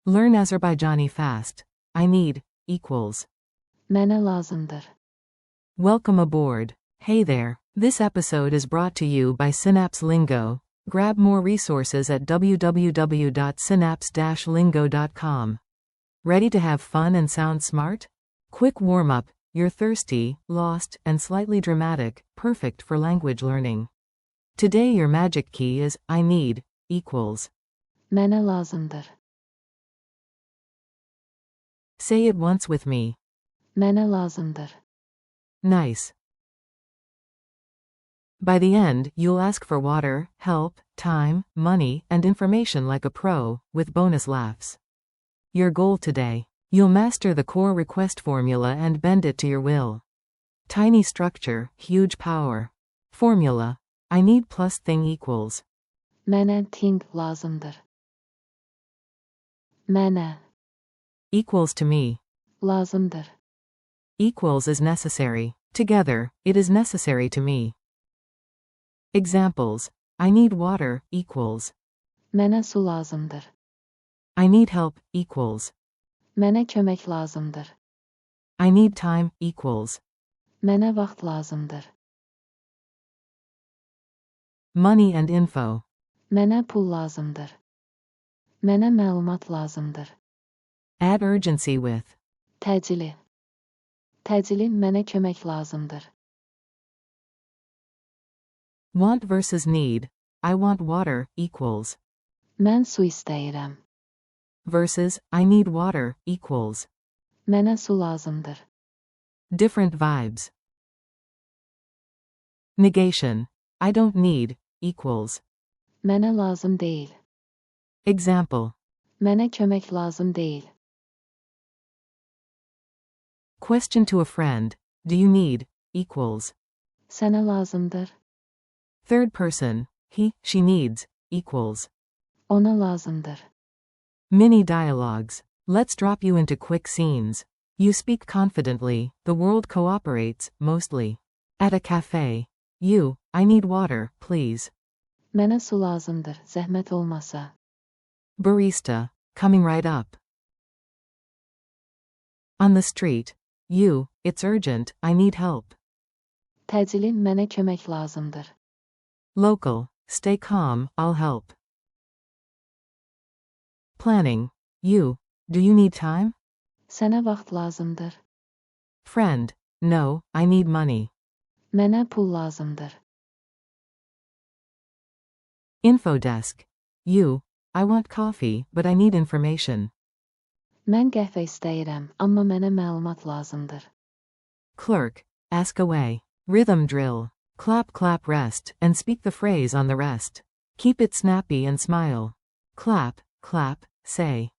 Learn Azerbaijani fast. I need equals. Mənə lazımdır. Welcome aboard. Hey there. This episode is brought to you by Synapse Lingo. Grab more resources at www.synapse-lingo.com. Ready to have fun and sound smart? Quick warm-up. You're thirsty, lost, and slightly dramatic, perfect for language learning. Today your magic key is I need equals. Mənə lazımdır. Say it once with me. Mənə lazımdır. Nice. By the end, you'll ask for water, help, time, money, and information like a pro, with bonus laughs. Your goal today. You'll master the core request formula and bend it to your will. Tiny structure, huge power. Formula. I need plus thing equals. Mənə thing lazımdır. Mənə Equals to me. lazımdır. Equals is necessary. Together, it is necessary to me. Examples. I need water equals. Mənə su lazımdır. I need help equals. Mənə kömək lazımdır. I need time equals. Mənə vaxt lazımdır. Money and info. Mənə pul lazımdır. Mənə məlumat lazımdır. Add urgency with. Təcili. Təcili mənə kömək lazımdır. Want versus need. I want water equals. Mən su istəyirəm. Versus I need water equals. Mənə su lazımdır. Different vibes. Negation. I don't need equals. Mənə lazım deyil. Example. Mənə kömək lazım deyil. Question to a friend. Do you need equals. Sənə lazımdır. Third person. He, she needs equals. Ona lazımdır. Mini dialogues. Let's drop you into quick scenes. You speak confidently, the world cooperates, mostly. At a cafe. You, I need water, please. Mənə su lazımdır, zəhmət olmasa. Barista. Coming right up. On the street. You, it's urgent, I need help. Təcili mənə kömək lazımdır. Local. Stay calm, I'll help. Planning. You, do you need time? Sənə vaxt lazımdır. Friend. No, I need money. Mənə pul lazımdır. Info desk. You, I want coffee, but I need information. Mən qəhvə istəyirəm, amma mənə məlumat lazımdır. Clerk. Ask away. Rhythm drill. Clap, clap, rest, and speak the phrase on the rest. Keep it snappy and smile. Clap, clap, say.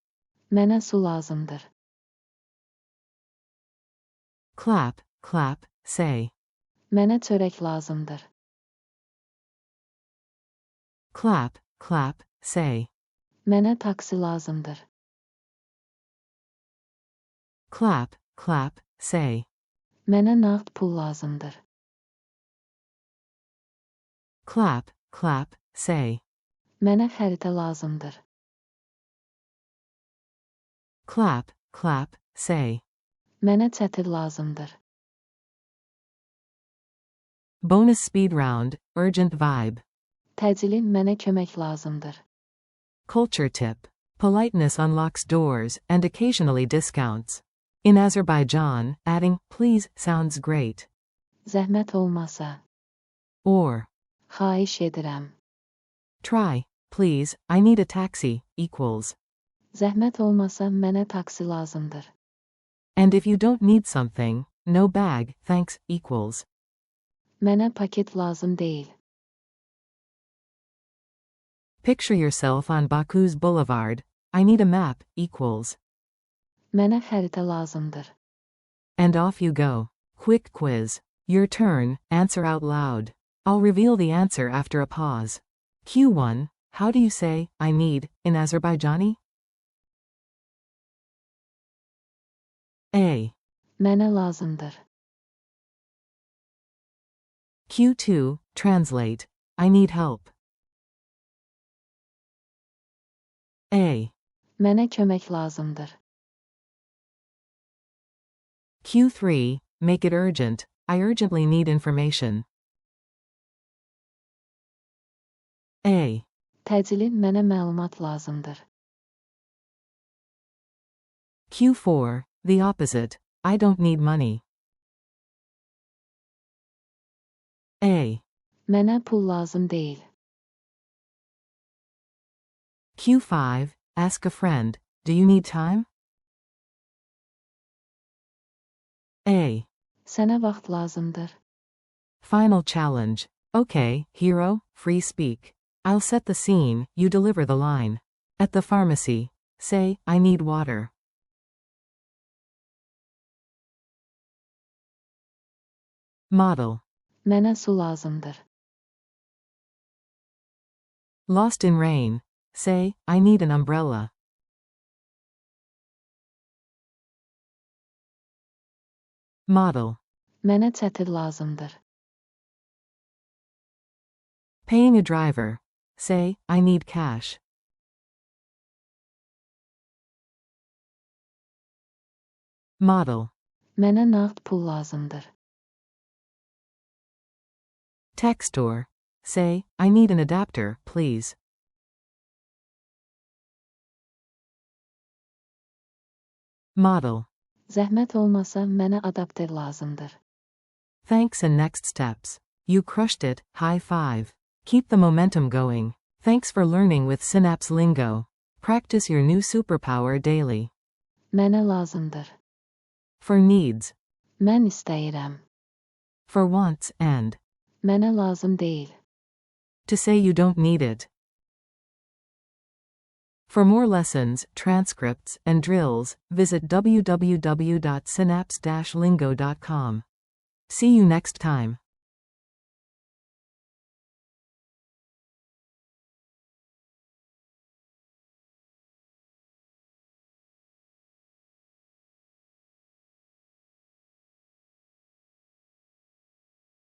Mənə su lazımdır. Clap, clap, say. Mənə çörək lazımdır. Clap, clap, say. Mənə taksi lazımdır. Clap, clap, say. Mənə nağd pul lazımdır. Clap, clap, say. Mənə xəritə lazımdır. Clap, clap, say. Mənə çətir lazımdır. Bonus speed round, urgent vibe. Təcili mənə kömək lazımdır. Culture tip. Politeness unlocks doors and occasionally discounts. In Azerbaijan, adding please sounds great. Zəhmət olmasa. Or. Xahiş edirəm. Try, please, I need a taxi equals. Zəhmət olmasa mənə taksi lazımdır. And if you don't need something, no bag, thanks equals. Mənə paket lazım deyil. Picture yourself on Baku's boulevard. I need a map equals. Mənə xəritə lazımdır. And off you go. Quick quiz. Your turn, answer out loud. I'll reveal the answer after a pause. Q1. How do you say, I need, in Azerbaijani? A. Mənə lazımdır. Q2. Translate. I need help. A. Mənə kömək lazımdır. Q3, make it urgent. I urgently need information. A. Təcili mənə məlumat lazımdır. Q4, the opposite. I don't need money. A. Mənə pul lazım deyil. Q5, ask a friend. Do you need time? A. Sənə vaxt lazımdır. Final challenge. Okay, hero, free speak. I'll set the scene, you deliver the line. At the pharmacy. Say, I need water. Model. Mənə su lazımdır. Lost in rain. Say, I need an umbrella. Model. Mənə çətir lazımdır. Paying a driver. Say, I need cash. Model. Mənə nağd pul lazımdır. Tech store. Say, I need an adapter, please. Model. Zəhmət olmasa mənə adapter lazımdır. Thanks and next steps. You crushed it, high five. Keep the momentum going. Thanks for learning with Synapse Lingo. Practice your new superpower daily. Mənə lazımdır. For needs. Mən istəyirəm. For wants and. Mənə lazım deyil. To say you don't need it. For more lessons, transcripts, and drills, visit www.synapse-lingo.com. See you next time.